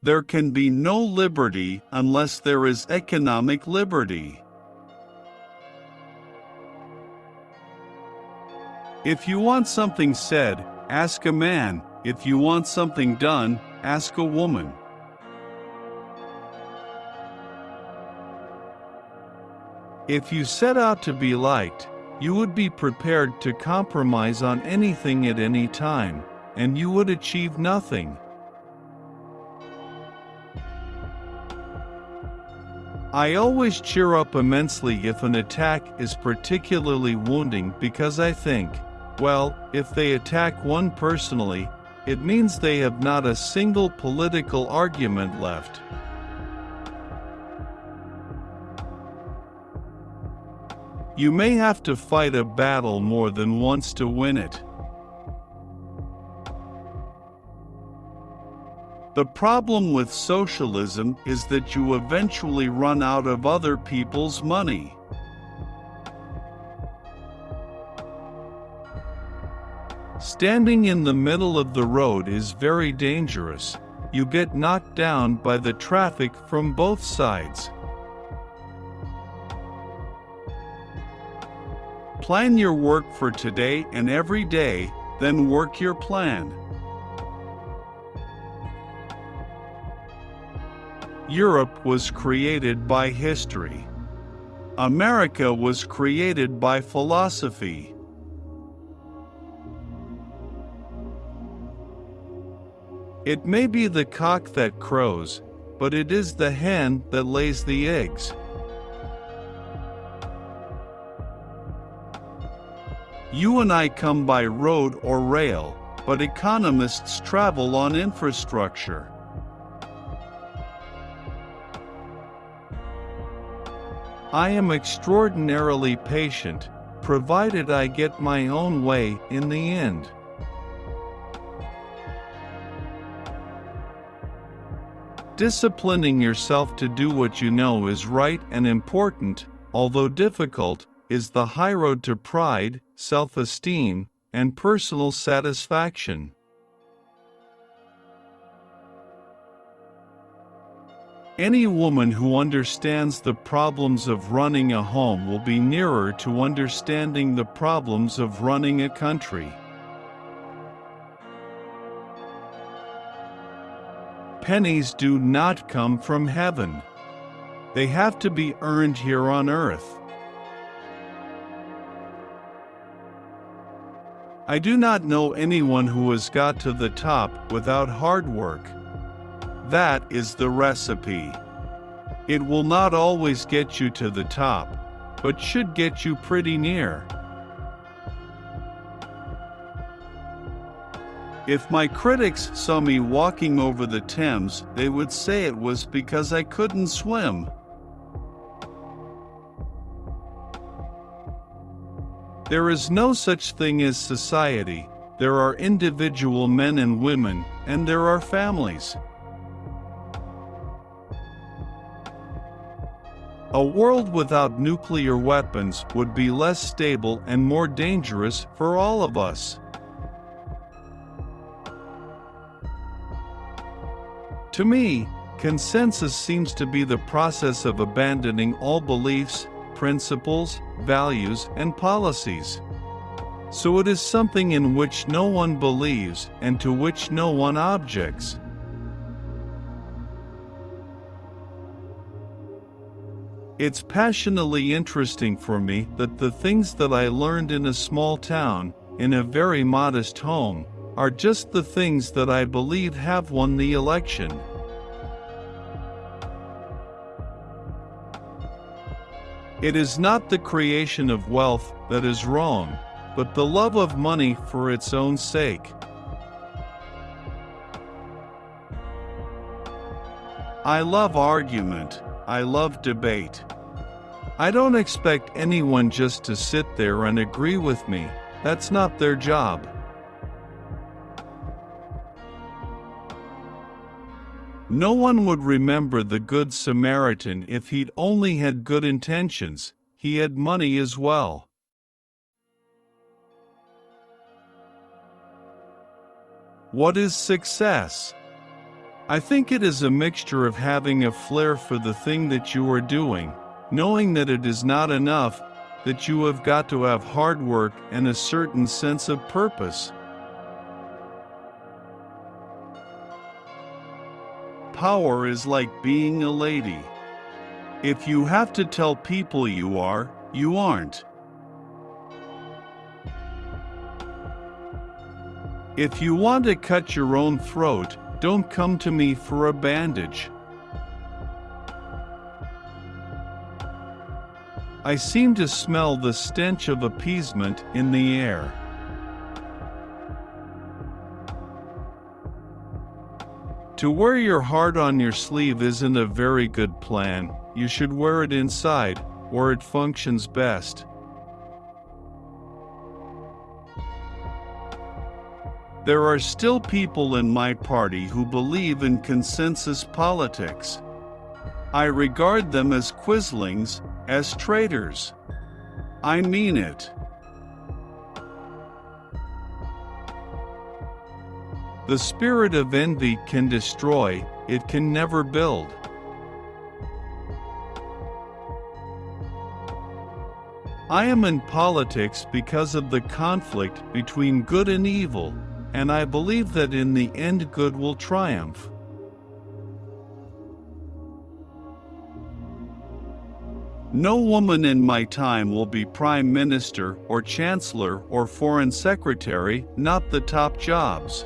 There can be no liberty unless there is economic liberty. If you want something said, ask a man. If you want something done, ask a woman. If you set out to be liked, you would be prepared to compromise on anything at any time, and you would achieve nothing. I always cheer up immensely if an attack is particularly wounding because I think, well, if they attack one personally, it means they have not a single political argument left. You may have to fight a battle more than once to win it. The problem with socialism is that you eventually run out of other people's money. Standing in the middle of the road is very dangerous. You get knocked down by the traffic from both sides. Plan your work for today and every day, then work your plan. Europe was created by history. America was created by philosophy. It may be the cock that crows, but it is the hen that lays the eggs. You and I come by road or rail, but economists travel on infrastructure. I am extraordinarily patient, provided I get my own way in the end. Disciplining yourself to do what you know is right and important, although difficult, is the high road to pride, self-esteem, and personal satisfaction. Any woman who understands the problems of running a home will be nearer to understanding the problems of running a country. Pennies do not come from heaven. They have to be earned here on earth. I do not know anyone who has got to the top without hard work. That is the recipe. It will not always get you to the top, but should get you pretty near. If my critics saw me walking over the Thames, they would say it was because I couldn't swim. There is no such thing as society. There are individual men and women, and there are families. A world without nuclear weapons would be less stable and more dangerous for all of us. To me, consensus seems to be the process of abandoning all beliefs, principles, values, and policies. So it is something in which no one believes and to which no one objects. It's passionately interesting for me that the things that I learned in a small town, in a very modest home, are just the things that I believe have won the election. It is not the creation of wealth that is wrong, but the love of money for its own sake. I love argument. I love debate. I don't expect anyone just to sit there and agree with me. That's not their job. No one would remember the Good Samaritan if he'd only had good intentions. He had money as well. What is success? I think it is a mixture of having a flair for the thing that you are doing, knowing that it is not enough, that you have got to have hard work and a certain sense of purpose. Power is like being a lady. If you have to tell people you are, you aren't. If you want to cut your own throat, don't come to me for a bandage. I seem to smell the stench of appeasement in the air. To wear your heart on your sleeve isn't a very good plan. You should wear it inside, where it functions best. There are still people in my party who believe in consensus politics. I regard them as quislings, as traitors. I mean it. The spirit of envy can destroy, it can never build. I am in politics because of the conflict between good and evil, and I believe that in the end good will triumph. No woman in my time will be Prime Minister or Chancellor or Foreign Secretary, not the top jobs.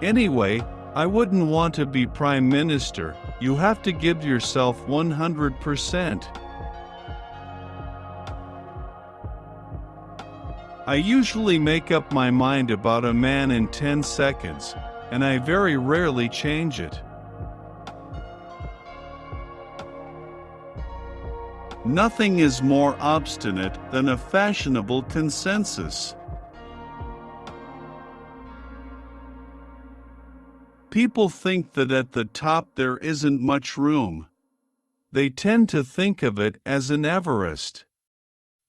Anyway, I wouldn't want to be Prime Minister. You have to give yourself 100%. I usually make up my mind about a man in 10 seconds, and I very rarely change it. Nothing is more obstinate than a fashionable consensus. People think that at the top there isn't much room. They tend to think of it as an Everest.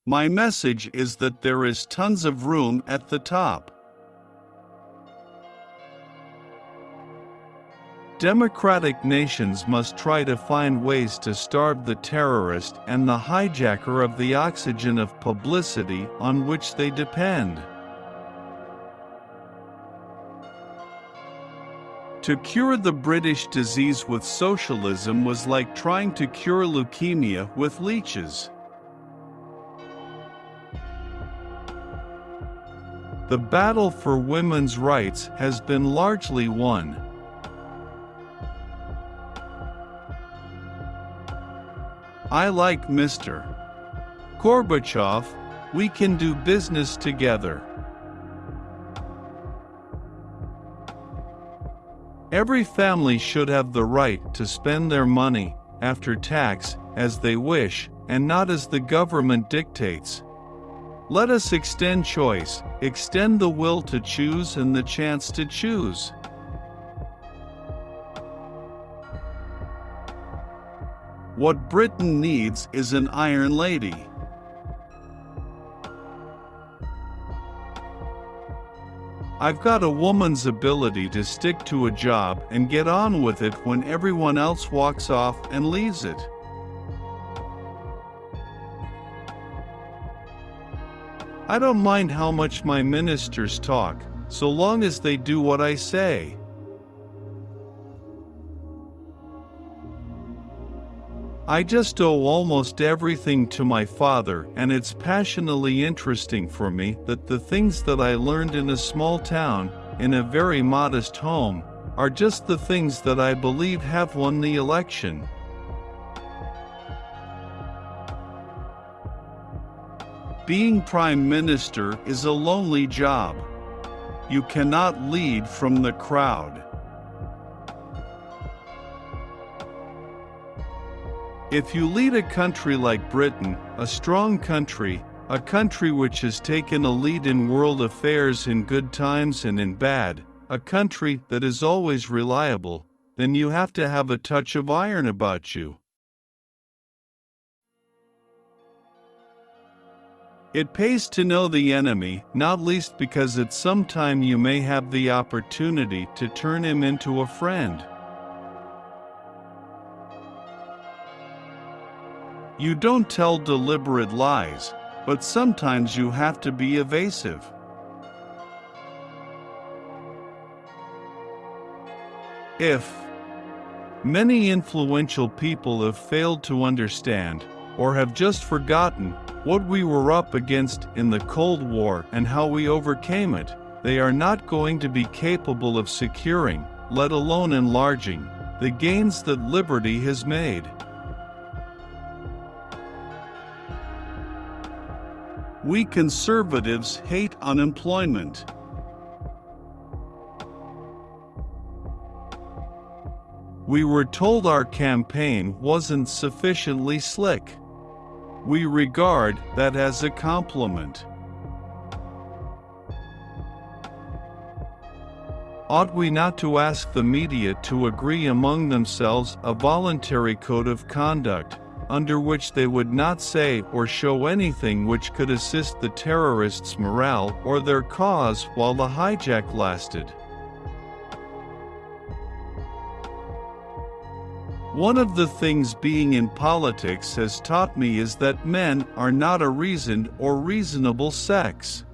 My message is that there is tons of room at the top. Democratic nations must try to find ways to starve the terrorist and the hijacker of the oxygen of publicity on which they depend. To cure the British disease with socialism was like trying to cure leukemia with leeches. The battle for women's rights has been largely won. I like Mr. Gorbachev. We can do business together. Every family should have the right to spend their money, after tax, as they wish, and not as the government dictates. Let us extend choice, extend the will to choose and the chance to choose. What Britain needs is an iron lady. I've got a woman's ability to stick to a job and get on with it when everyone else walks off and leaves it. I don't mind how much my ministers talk, so long as they do what I say. I just owe almost everything to my father, and it's passionately interesting for me that the things that I learned in a small town, in a very modest home, are just the things that I believe have won the election. Being Prime Minister is a lonely job. You cannot lead from the crowd. If you lead a country like Britain, a strong country, a country which has taken a lead in world affairs in good times and in bad, a country that is always reliable, then you have to have a touch of iron about you. It pays to know the enemy, not least because at some time you may have the opportunity to turn him into a friend. You don't tell deliberate lies, but sometimes you have to be evasive. If many influential people have failed to understand, or have just forgotten, what we were up against in the Cold War and how we overcame it, they are not going to be capable of securing, let alone enlarging, the gains that liberty has made. We conservatives hate unemployment. We were told our campaign wasn't sufficiently slick. We regard that as a compliment. Ought we not to ask the media to agree among themselves a voluntary code of conduct, under which they would not say or show anything which could assist the terrorists' morale or their cause while the hijack lasted? One of the things being in politics has taught me is that men are not a reasoned or reasonable sex.